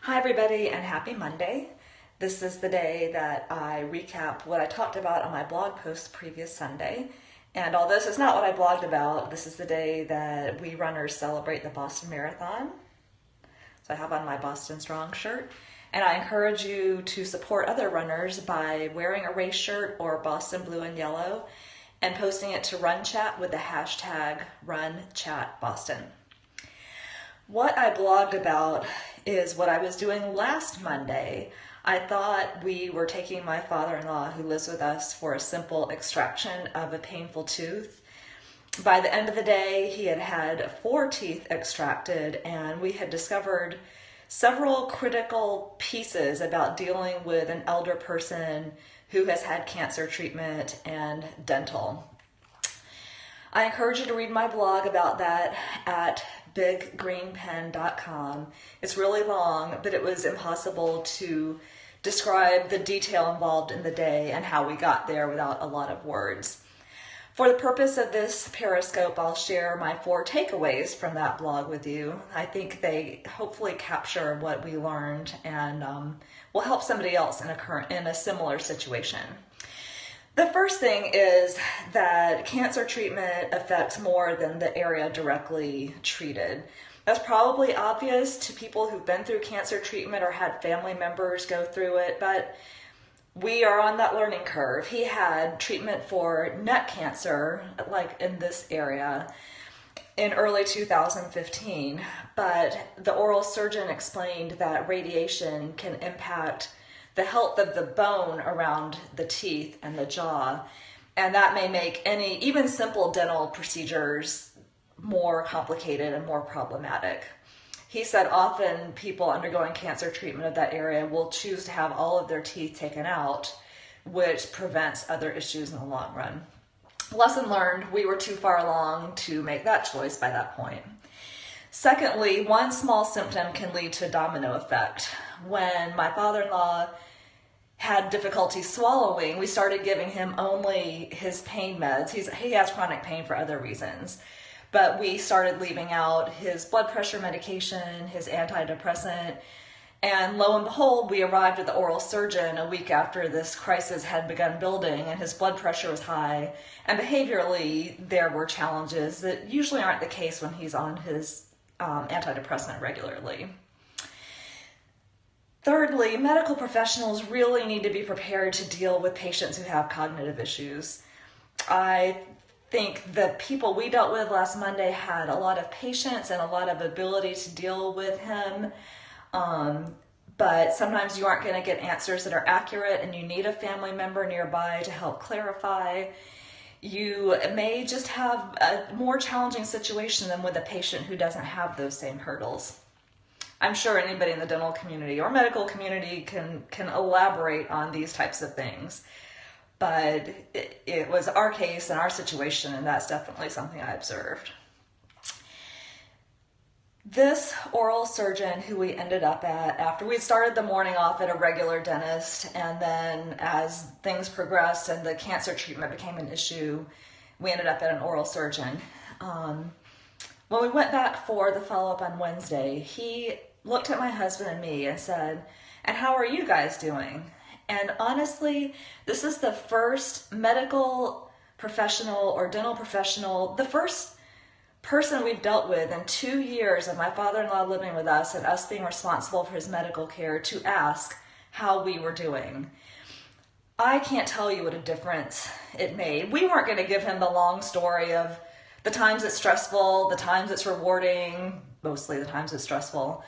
Hi everybody and happy Monday. This is the day that I recap what I talked about on my blog post previous Sunday. And although this is not what I blogged about, this is the day that we runners celebrate the Boston Marathon. So I have on my Boston Strong shirt. And I encourage you to support other runners by wearing a race shirt or Boston blue and yellow and posting it to Run Chat with the hashtag RunChatBoston. What I blogged about is what I was doing last Monday. I thought we were taking my father-in-law who lives with us for a simple extraction of a painful tooth. By the end of the day, he had had 4 teeth extracted, and we had discovered several critical pieces about dealing with an elder person who has had cancer treatment and dental. I encourage you to read my blog about that at biggreenpen.com. It's really long, but it was impossible to describe the detail involved in the day and how we got there without a lot of words. For the purpose of this Periscope, I'll share my 4 takeaways from that blog with you. I think they hopefully capture what we learned and will help somebody else in a similar situation. The first thing is that cancer treatment affects more than the area directly treated. That's probably obvious to people who've been through cancer treatment or had family members go through it, but we are on that learning curve. He had treatment for neck cancer, like in this area, in early 2015, but the oral surgeon explained that radiation can impact the health of the bone around the teeth and the jaw, and that may make even simple dental procedures more complicated and more problematic. He said often people undergoing cancer treatment of that area will choose to have all of their teeth taken out, which prevents other issues in the long run. Lesson learned, we were too far along to make that choice by that point. Secondly, one small symptom can lead to a domino effect. When my father-in-law had difficulty swallowing, we started giving him only his pain meds. He has chronic pain for other reasons, but we started leaving out his blood pressure medication, his antidepressant, and lo and behold, we arrived at the oral surgeon a week after this crisis had begun building, and his blood pressure was high, and behaviorally there were challenges that usually aren't the case when he's on his antidepressant regularly. Thirdly, medical professionals really need to be prepared to deal with patients who have cognitive issues. I think the people we dealt with last Monday had a lot of patience and a lot of ability to deal with him, but sometimes you aren't going to get answers that are accurate, and you need a family member nearby to help clarify. You may just have a more challenging situation than with a patient who doesn't have those same hurdles. I'm sure anybody in the dental community or medical community can elaborate on these types of things, but it was our case and our situation, and that's definitely something I observed. This oral surgeon who we ended up at after we started the morning off at a regular dentist, and then as things progressed and the cancer treatment became an issue, we ended up at an oral surgeon. When we went back for the follow-up on Wednesday, he looked at my husband and me and said, "And how are you guys doing?" And honestly, this is the first medical professional or dental professional, the first person we've dealt with in 2 years of my father-in-law living with us and us being responsible for his medical care to ask how we were doing. I can't tell you what a difference it made. We weren't going to give him the long story of the times it's stressful, the times it's rewarding, mostly the times it's stressful.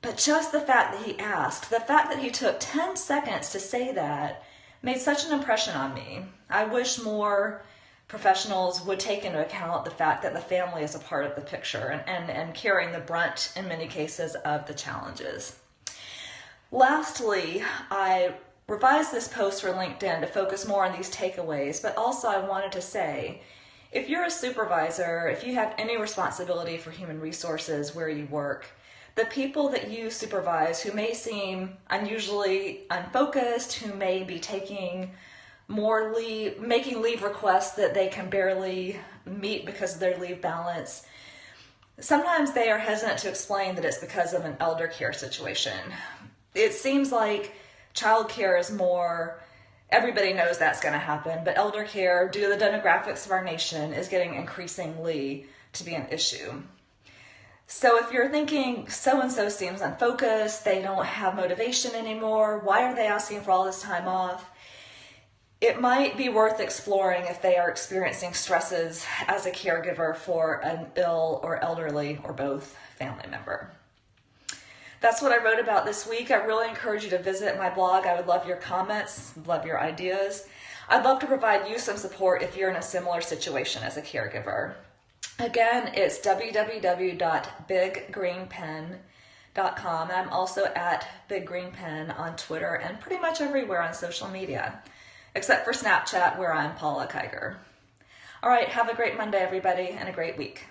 But just the fact that he asked, the fact that he took 10 seconds to say that made such an impression on me. I wish more professionals would take into account the fact that the family is a part of the picture and carrying the brunt in many cases of the challenges. Lastly, I revised this post for LinkedIn to focus more on these takeaways, but also I wanted to say, if you're a supervisor, if you have any responsibility for human resources where you work, the people that you supervise who may seem unusually unfocused, who may be taking more leave, making leave requests that they can barely meet because of their leave balance, Sometimes they are hesitant to explain that it's because of an elder care situation. It seems like child care is more, everybody knows that's going to happen, but elder care, due to the demographics of our nation, is getting increasingly to be an issue. So if you're thinking so-and-so seems unfocused, they don't have motivation anymore, why are they asking for all this time off? It might be worth exploring if they are experiencing stresses as a caregiver for an ill or elderly or both family member. That's what I wrote about this week. I really encourage you to visit my blog. I would love your comments, love your ideas. I'd love to provide you some support if you're in a similar situation as a caregiver. Again, it's www.biggreenpen.com, and I'm also at Big Green Pen on Twitter and pretty much everywhere on social media, except for Snapchat, where I'm Paula Kiger. All right, have a great Monday, everybody, and a great week.